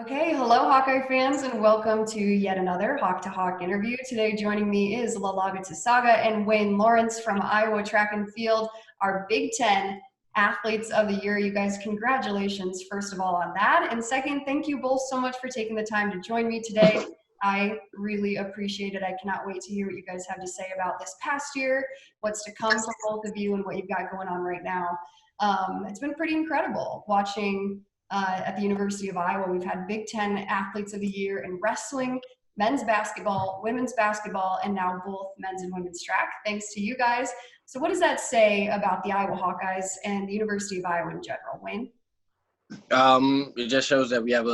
Okay, hello Hawkeye fans and welcome to yet another Hawk2Hawk interview. Today joining me is Laulauga Tausaga and Wayne Lawrence from Iowa Track and Field, our Big Ten Athletes of the Year. You guys, congratulations first of all on that. And second, thank you both so much for taking the time to join me today. I really appreciate it. I cannot wait to hear what you guys have to say about this past year, what's to come for both of you and what you've got going on right now. It's been pretty incredible watching at the University of Iowa. We've had Big Ten Athletes of the Year in wrestling, men's basketball, women's basketball, and now both men's and women's track, thanks to you guys. So what does that say about the Iowa Hawkeyes and the University of Iowa in general, Wayne? It just shows that we have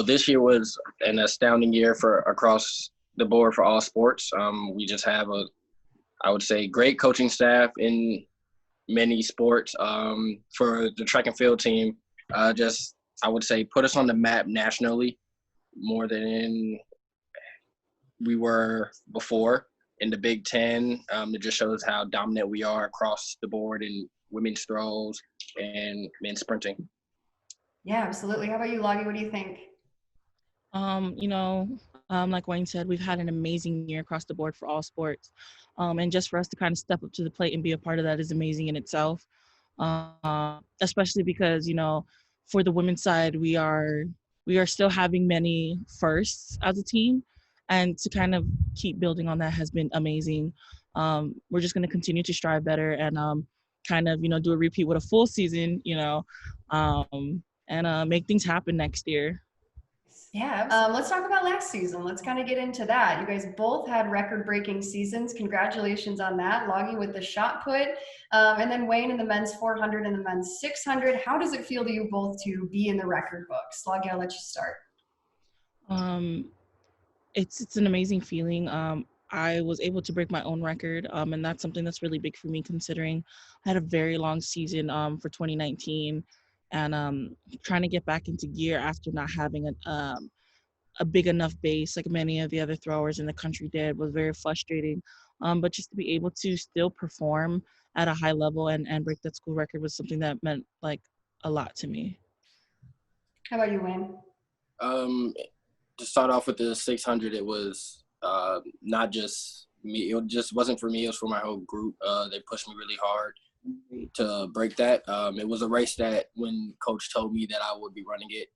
this year was an astounding year for across the board for all sports. We just have I would say, great coaching staff in many sports. For the track and field team, I would say put us on the map nationally more than we were before in the Big Ten. It just shows how dominant we are across the board in women's throws and men's sprinting. Yeah, absolutely. How about you, Loggy? What do you think? Like Wayne said, we've had an amazing year across the board for all sports. And just for us to kind of step up to the plate and be a part of that is amazing in itself. Especially because, for the women's side, we are still having many firsts as a team. And to kind of keep building on that has been amazing. We're just going to continue to strive better and do a repeat with a full season, and make things happen next year. Yeah, let's talk about last season. Let's kind of get into that. You guys both had record-breaking seasons. Congratulations on that. Loggy with the shot put, and then Wayne in the men's 400 and the men's 600. How does it feel to you both to be in the record books? Loggy, I'll let you start. It's an amazing feeling. I was able to break my own record, and that's something that's really big for me considering I had a very long season for 2019. And trying to get back into gear after not having a big enough base like many of the other throwers in the country did was very frustrating. But just to be able to still perform at a high level and break that school record was something that meant like a lot to me. How about you, Wayne? To start off with the 600, it was not just me. It just wasn't for me. It was for my whole group. They pushed me really hard to break that. It was a race that when coach told me that I would be running it,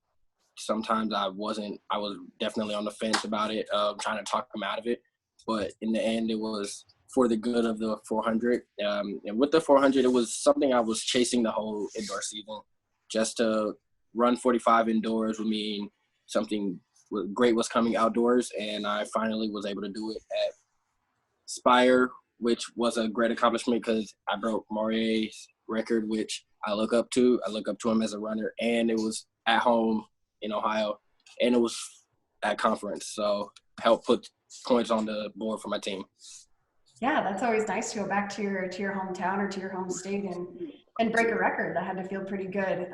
sometimes I was definitely on the fence about it, trying to talk him out of it. But in the end, it was for the good of the 400. And with the 400, it was something I was chasing the whole indoor season. Just to run 45 indoors would mean something great was coming outdoors, and I finally was able to do it at Spire, which was a great accomplishment because I broke Maurier's record, which I look up to. I look up to him as a runner, and it was at home in Ohio, and it was at conference. So helped put points on the board for my team. Yeah, that's always nice to go back to your hometown or to your home state and break a record. That had to feel pretty good.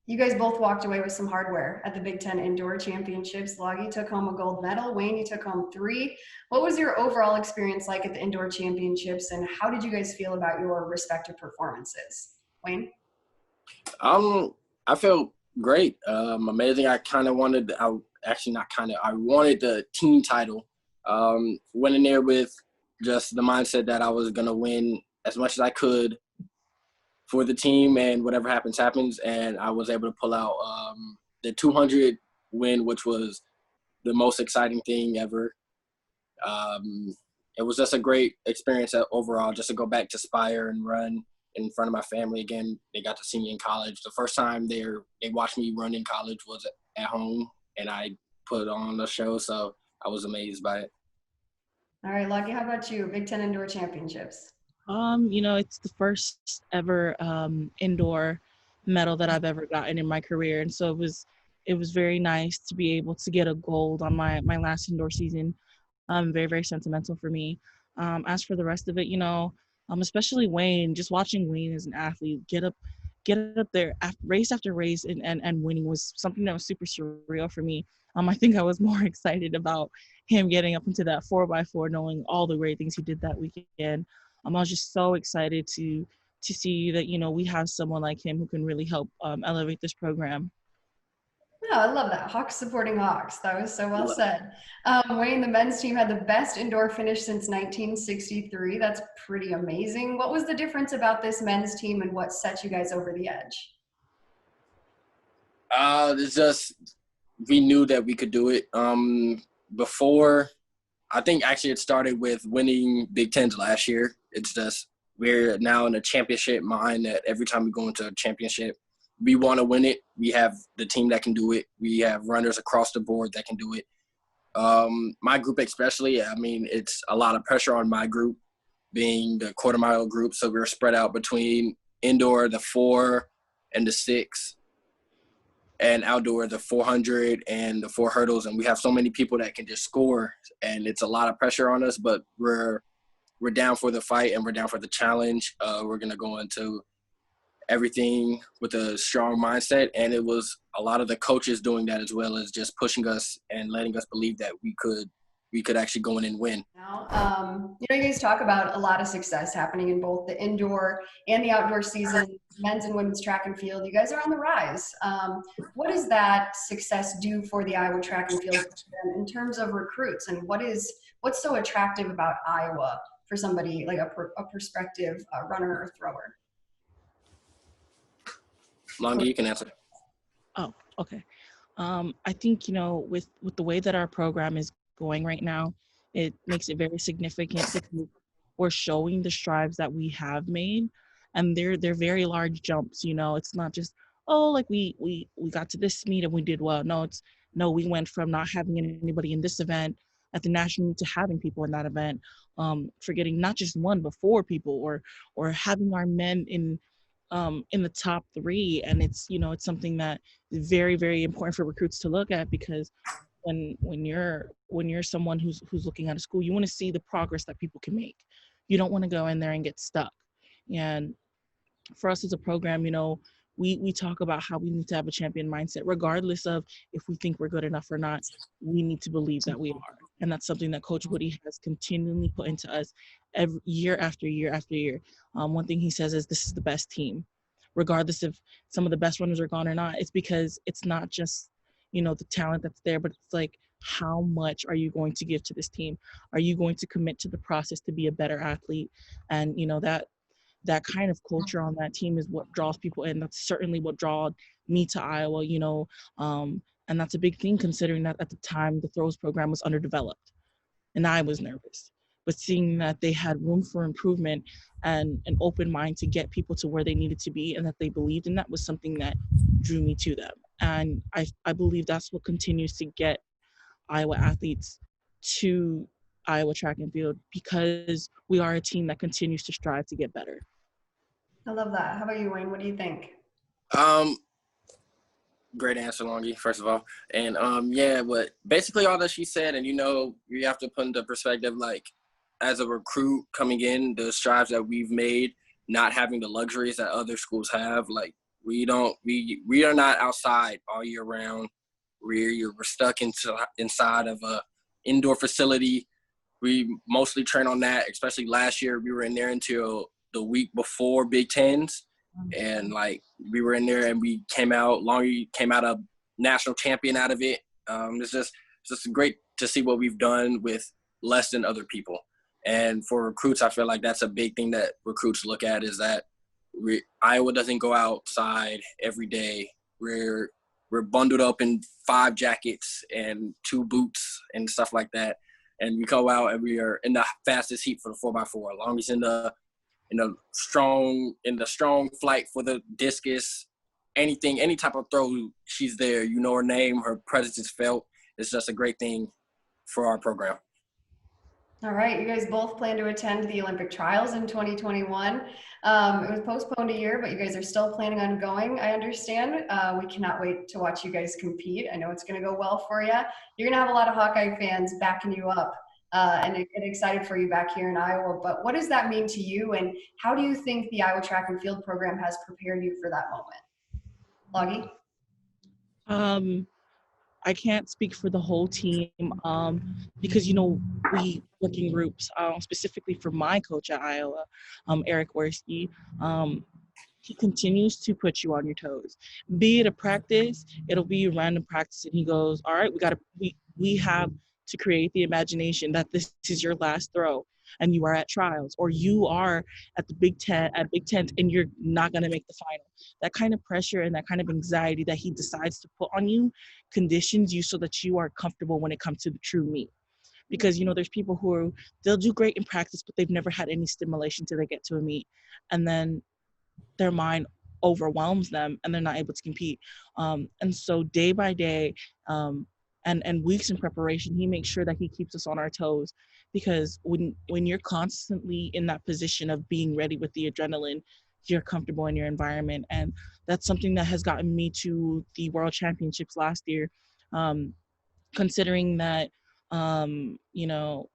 You guys both walked away with some hardware at the Big Ten Indoor Championships. Loggy took home a gold medal. Wayne, you took home 3. What was your overall experience like at the Indoor Championships, and how did you guys feel about your respective performances? Wayne? I felt great. Amazing. I wanted the team title. Went in there with just the mindset that I was going to win as much as I could for the team, and whatever happens, happens. And I was able to pull out the 200 win, which was the most exciting thing ever. It was just a great experience overall, just to go back to Spire and run in front of my family again. They got to see me in college. The first time they watched me run in college was at home, and I put on a show, so I was amazed by it. All right, Lucky, how about you? Big Ten Indoor Championships. It's the first ever indoor medal that I've ever gotten in my career, and so it was very nice to be able to get a gold on my last indoor season. Very, very sentimental for me. As for the rest of it, especially Wayne, just watching Wayne as an athlete get up there race after race and winning was something that was super surreal for me. I think I was more excited about him getting up into that 4x4, knowing all the great things he did that weekend. I was just so excited to see that, we have someone like him who can really help elevate this program. No, I love that. Hawks supporting Hawks. That was so well said. Wayne, the men's team had the best indoor finish since 1963. That's pretty amazing. What was the difference about this men's team and what set you guys over the edge? It's just we knew that we could do it. Before, I think actually it started with winning Big Tens last year. It's just we're now in a championship mind that every time we go into a championship, we want to win it. We have the team that can do it. We have runners across the board that can do it. My group especially, I mean, it's a lot of pressure on my group being the quarter mile group. So we're spread out between indoor, the 4 and the 6, and outdoor, the 400 and the 4 hurdles. And we have so many people that can just score, and it's a lot of pressure on us, but we're down for the fight and we're down for the challenge. We're going to go into everything with a strong mindset, and it was a lot of the coaches doing that as well as just pushing us and letting us believe that we could actually go in and win. Now, you guys talk about a lot of success happening in both the indoor and the outdoor season, men's and women's track and field. You guys are on the rise. What does that success do for the Iowa track and field program in terms of recruits, and what's so attractive about Iowa for somebody like a prospective runner or thrower? Longy, you can answer. Oh, okay. I think, with the way that our program is going right now, it makes it very significant because we're showing the strides that we have made, and they're very large jumps. It's not just, oh, like we got to this meet and we did well. No, we went from not having anybody in this event at the national meet to having people in that event, for getting not just 1 but 4 people, or having our men in the top 3. And it's something that is very, very important for recruits to look at, because when you're someone who's looking at a school, you want to see the progress that people can make. You don't want to go in there and get stuck. And for us as a program, we talk about how we need to have a champion mindset, regardless of if we think we're good enough or not. We need to believe that we are. And that's something that Coach Woody has continually put into us every year after year after year. One thing he says is, this is the best team. Regardless if some of the best runners are gone or not, it's because it's not just, the talent that's there, but it's like, how much are you going to give to this team? Are you going to commit to the process to be a better athlete? And, that kind of culture on that team is what draws people in. That's certainly what drawed me to Iowa, and that's a big thing, considering that at the time the throws program was underdeveloped and I was nervous. But seeing that they had room for improvement and an open mind to get people to where they needed to be, and that they believed in that, was something that drew me to them. And I believe that's what continues to get Iowa athletes to Iowa track and field, because we are a team that continues to strive to get better. I love that. How about you, Wayne? What do you think? Great answer, Longy, first of all. And yeah, but basically all that she said, and you have to put into perspective, like, as a recruit coming in, the strides that we've made, not having the luxuries that other schools have. Like, we are not outside all year round. We're stuck inside of a indoor facility. We mostly train on that, especially last year. We were in there until the week before Big Tens. And, like, we were in there and we came out a national champion out of it. It's just great to see what we've done with less than other people. And for recruits, I feel like that's a big thing that recruits look at, is that Iowa doesn't go outside every day. We're bundled up in 5 jackets and 2 boots and stuff like that. And we go out and we are in the fastest heat for the 4x4. Long as in the strong flight for the discus, any type of throw, she's there. You know her name, her presence is felt. It's just a great thing for our program. All right, you guys both plan to attend the Olympic trials in 2021. It was postponed a year, but you guys are still planning on going, I understand. We cannot wait to watch you guys compete. I know it's going to go well for you. You're going to have a lot of Hawkeye fans backing you up, and excited for you back here in Iowa. But what does that mean to you, and how do you think the Iowa track and field program has prepared you for that moment? Loggy? I can't speak for the whole team, because, we work in groups, specifically for my coach at Iowa, Eric Worski. he continues to put you on your toes. Be it a practice, it'll be a random practice, and he goes, "All right, we have to create the imagination that this is your last throw, and you are at trials, or you are at the Big Tent, and you're not gonna make the final." That kind of pressure and that kind of anxiety that he decides to put on you conditions you so that you are comfortable when it comes to the true meet. Because there's people they'll do great in practice, but they've never had any stimulation till they get to a meet, and then their mind overwhelms them and they're not able to compete. And so day by day, and weeks in preparation, he makes sure that he keeps us on our toes, because when you're constantly in that position of being ready with the adrenaline, you're comfortable in your environment. And that's something that has gotten me to the World Championships last year. Considering that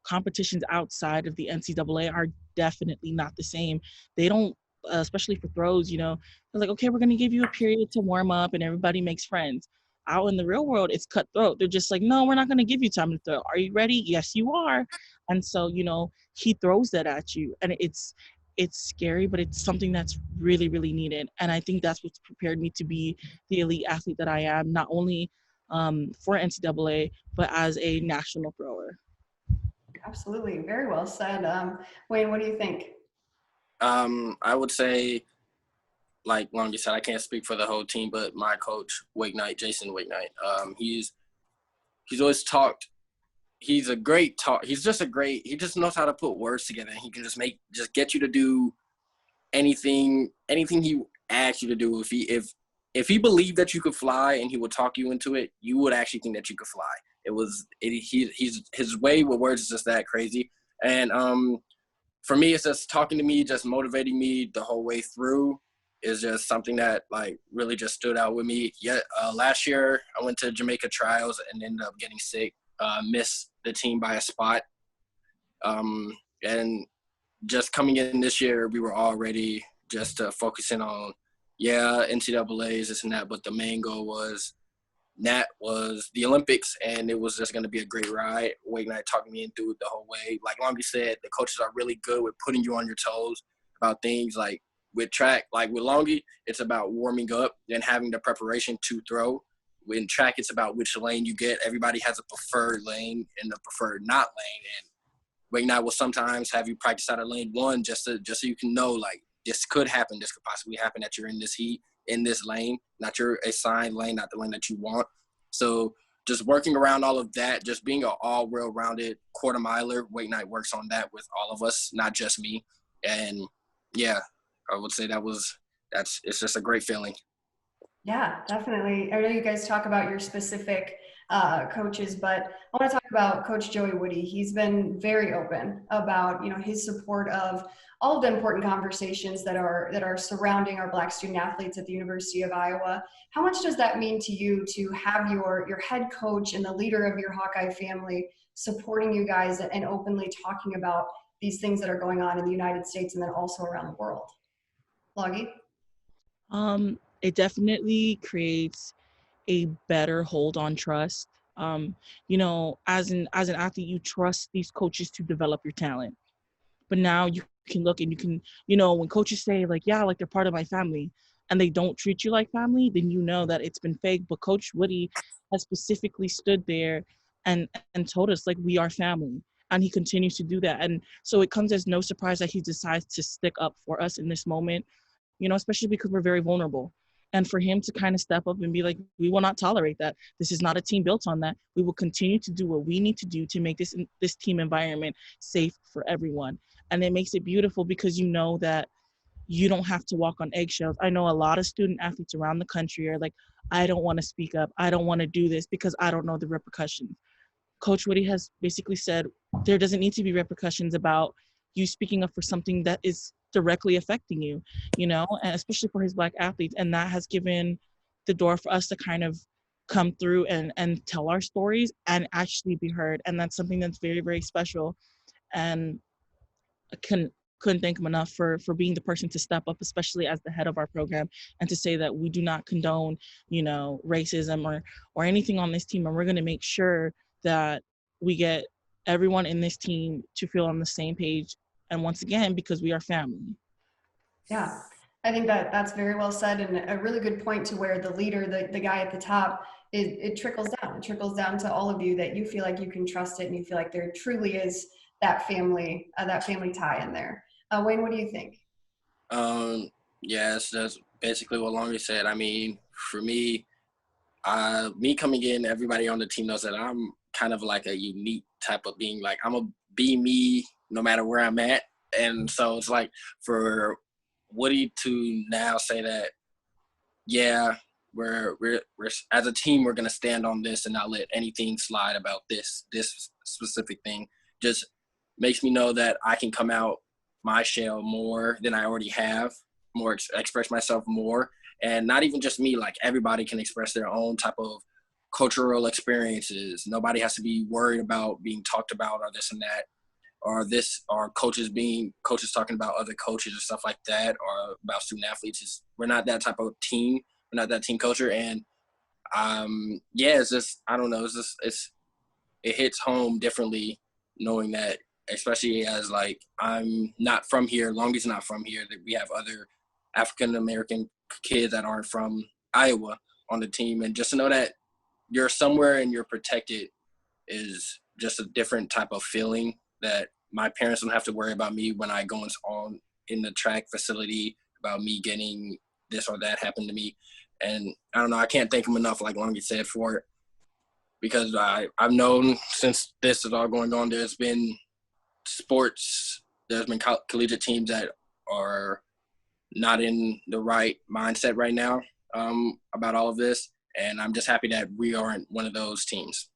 competitions outside of the NCAA are definitely not the same. They don't, especially for throws, they're like, okay, we're going to give you a period to warm up and everybody makes friends. Out in the real world, it's cutthroat. They're just like, no, we're not going to give you time to throw. Are you ready? Yes, you are. And so, he throws that at you, and it's scary, but it's something that's really, really needed. And I think that's what's prepared me to be the elite athlete that I am, not only for NCAA, but as a national thrower. Absolutely. Very well said. Wayne, what do you think? I would say, like Longy said, I can't speak for the whole team, but my coach, Jason Wakenight, he's always talked. He's a great talk. He just knows how to put words together. And he can just get you to do anything he asks you to do. If he believed that you could fly and he would talk you into it, you would actually think that you could fly. His way with words is just that crazy. And for me, it's just talking to me, just motivating me the whole way through is just something that like really just stood out with me. Yeah, last year I went to Jamaica trials and ended up getting sick, missed the team by a spot. And just coming in this year, we were already just focusing on, NCAAs, this and that, but the main goal was the Olympics, and it was just going to be a great ride. Wake Night talking me into it the whole way. Like Longy said, the coaches are really good with putting you on your toes about things like with track. Like with Longy, it's about warming up and having the preparation to throw. In track, it's about which lane you get. Everybody has a preferred lane and a preferred not lane, and Wake Night will sometimes have you practice out of lane one just so you can know, like, this could happen, this could possibly happen, that you're in this heat, in this lane, not your assigned lane, not the lane that you want. So just working around all of that, just being an all well-rounded quarter miler, Wake Night works on that with all of us, not just me. And yeah, I would say it's just a great feeling. Yeah, definitely. I know you guys talk about your specific coaches, but I want to talk about Coach Joey Woody. He's been very open about his support of all of the important conversations that are surrounding our Black student athletes at the University of Iowa. How much does that mean to you to have your head coach and the leader of your Hawkeye family supporting you guys and openly talking about these things that are going on in the United States and then also around the world? Loggy? It definitely creates a better hold on trust. As an athlete, you trust these coaches to develop your talent. But now you can look and you can, when coaches say like, yeah, like they're part of my family, and they don't treat you like family, then you know that it's been fake. But Coach Woody has specifically stood there and told us like we are family. And he continues to do that. And so it comes as no surprise that he decides to stick up for us in this moment, especially because we're very vulnerable. And for him to kind of step up and be like, we will not tolerate that. This is not a team built on that. We will continue to do what we need to do to make this team environment safe for everyone. And it makes it beautiful because you know that you don't have to walk on eggshells. I know a lot of student athletes around the country are like, I don't want to speak up. I don't want to do this because I don't know the repercussions. Coach Woody has basically said there doesn't need to be repercussions about you speaking up for something that is directly affecting you, and especially for his Black athletes. And that has given the door for us to kind of come through and tell our stories and actually be heard. And that's something that's very, very special. And I couldn't thank him enough for being the person to step up, especially as the head of our program, and to say that we do not condone, racism or anything on this team. And we're going to make sure that we get everyone in this team to feel on the same page. And once again, because we are family. Yeah. I think that that's very well said, and a really good point to where the leader, the guy at the top, it trickles down. It trickles down to all of you, that you feel like you can trust it and you feel like there truly is that family tie in there. Wayne, what do you think? Yes, that's basically what Longy said. I mean, for me, me coming in, everybody on the team knows that I'm kind of like a unique type of being. Like, I'm a be me no matter where I'm at. And so it's like for Woody to now say that, yeah, we're as a team, we're gonna stand on this and not let anything slide about this specific thing. Just makes me know that I can come out my shell more than I already have, more express myself more, and not even just me. Like, everybody can express their own type of cultural experiences. Nobody has to be worried about being talked about or this and that, or coaches talking about other coaches or stuff like that, or about student athletes. We're not that type of team. We're not that team culture. And yeah, it's just, I don't know. It hits home differently knowing that, especially as like, I'm not from here. Longy's not from here. That we have other African American kids that aren't from Iowa on the team, and just to know that you're somewhere and you're protected is just a different type of feeling, that my parents don't have to worry about me when I go on in the track facility about me getting this or that happen to me. And I don't know, I can't thank them enough, like Longy said, for it, because I've known since this is all going on, there's been collegiate teams that are not in the right mindset right now about all of this. And I'm just happy that we aren't one of those teams.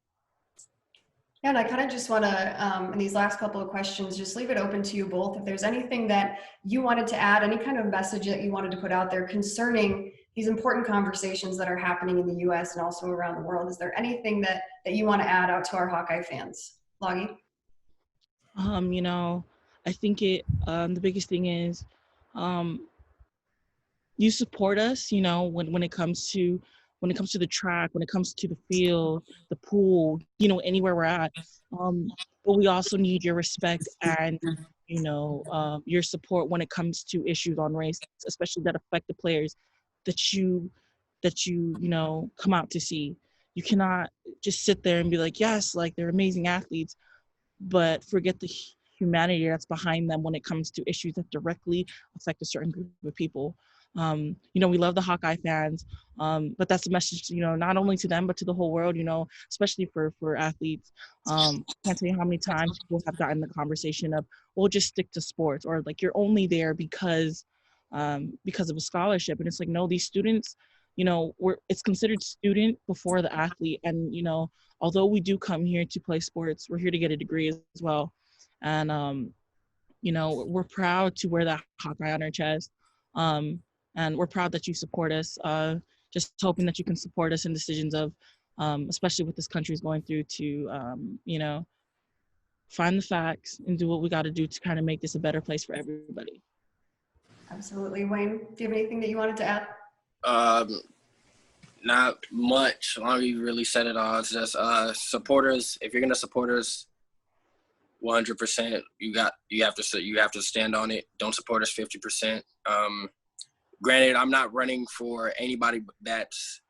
Yeah, and I kind of just want to, in these last couple of questions, just leave it open to you both. If there's anything that you wanted to add, any kind of message that you wanted to put out there concerning these important conversations that are happening in the U.S. and also around the world, is there anything that you want to add out to our Hawkeye fans? Loggy? You know, I think the biggest thing is, you support us, you know, when it comes to the track, when it comes to the field, the pool, you know, anywhere we're at. But we also need your respect and, you know, your support when it comes to issues on race, especially that affect the players that you know, come out to see. You cannot just sit there and be like, yes, like they're amazing athletes, but forget the humanity that's behind them when it comes to issues that directly affect a certain group of people. You know, we love the Hawkeye fans, but that's a message, you know, not only to them, but to the whole world, you know, especially for athletes. I can't tell you how many times people have gotten the conversation of, well, just stick to sports, or like, you're only there because of a scholarship. And it's like, no, these students, you know, it's considered student before the athlete. And, you know, although we do come here to play sports, we're here to get a degree as well. And, you know, we're proud to wear that Hawkeye on our chest. And we're proud that you support us. Just hoping that you can support us in decisions of, especially what this country is going through, to, you know, find the facts and do what we got to do to kind of make this a better place for everybody. Absolutely. Wayne, do you have anything that you wanted to add? Not much. Longy really said it all. It's just supporters. If you're gonna support us 100%, you have to stand on it. Don't support us 50%. Granted, I'm not running for anybody that's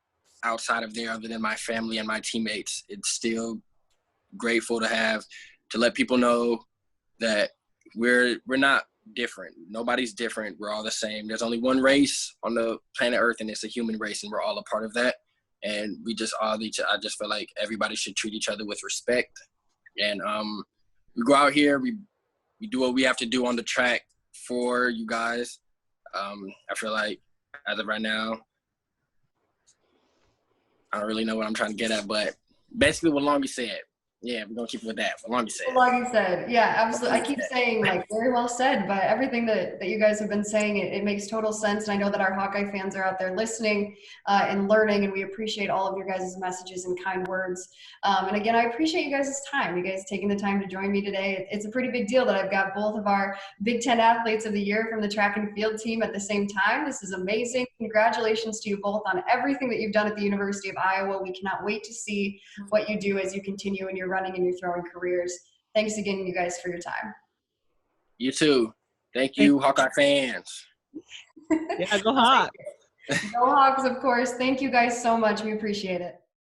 outside of there other than my family and my teammates. It's still grateful to let people know that we're not different. Nobody's different. We're all the same. There's only one race on the planet Earth, and it's a human race, and we're all a part of that. And I just feel like everybody should treat each other with respect. And we go out here, we do what we have to do on the track for you guys. I feel like as of right now, I don't really know what I'm trying to get at, but basically what Longy said. Yeah, we're going to keep it with that. What Longy said. Longy said. Yeah, absolutely. I keep saying, like, very well said, but everything that you guys have been saying, it makes total sense. And I know that our Hawkeye fans are out there listening and learning, and we appreciate all of your guys' messages and kind words. And again, I appreciate you guys' time. You guys taking the time to join me today. It's a pretty big deal that I've got both of our Big Ten athletes of the year from the track and field team at the same time. This is amazing. Congratulations to you both on everything that you've done at the University of Iowa. We cannot wait to see what you do as you continue in your running and your throwing careers. Thanks again, you guys, for your time. You too. Thank you, Hawkeye fans. Yeah, go Hawks. Go Hawks, of course. Thank you guys so much. We appreciate it.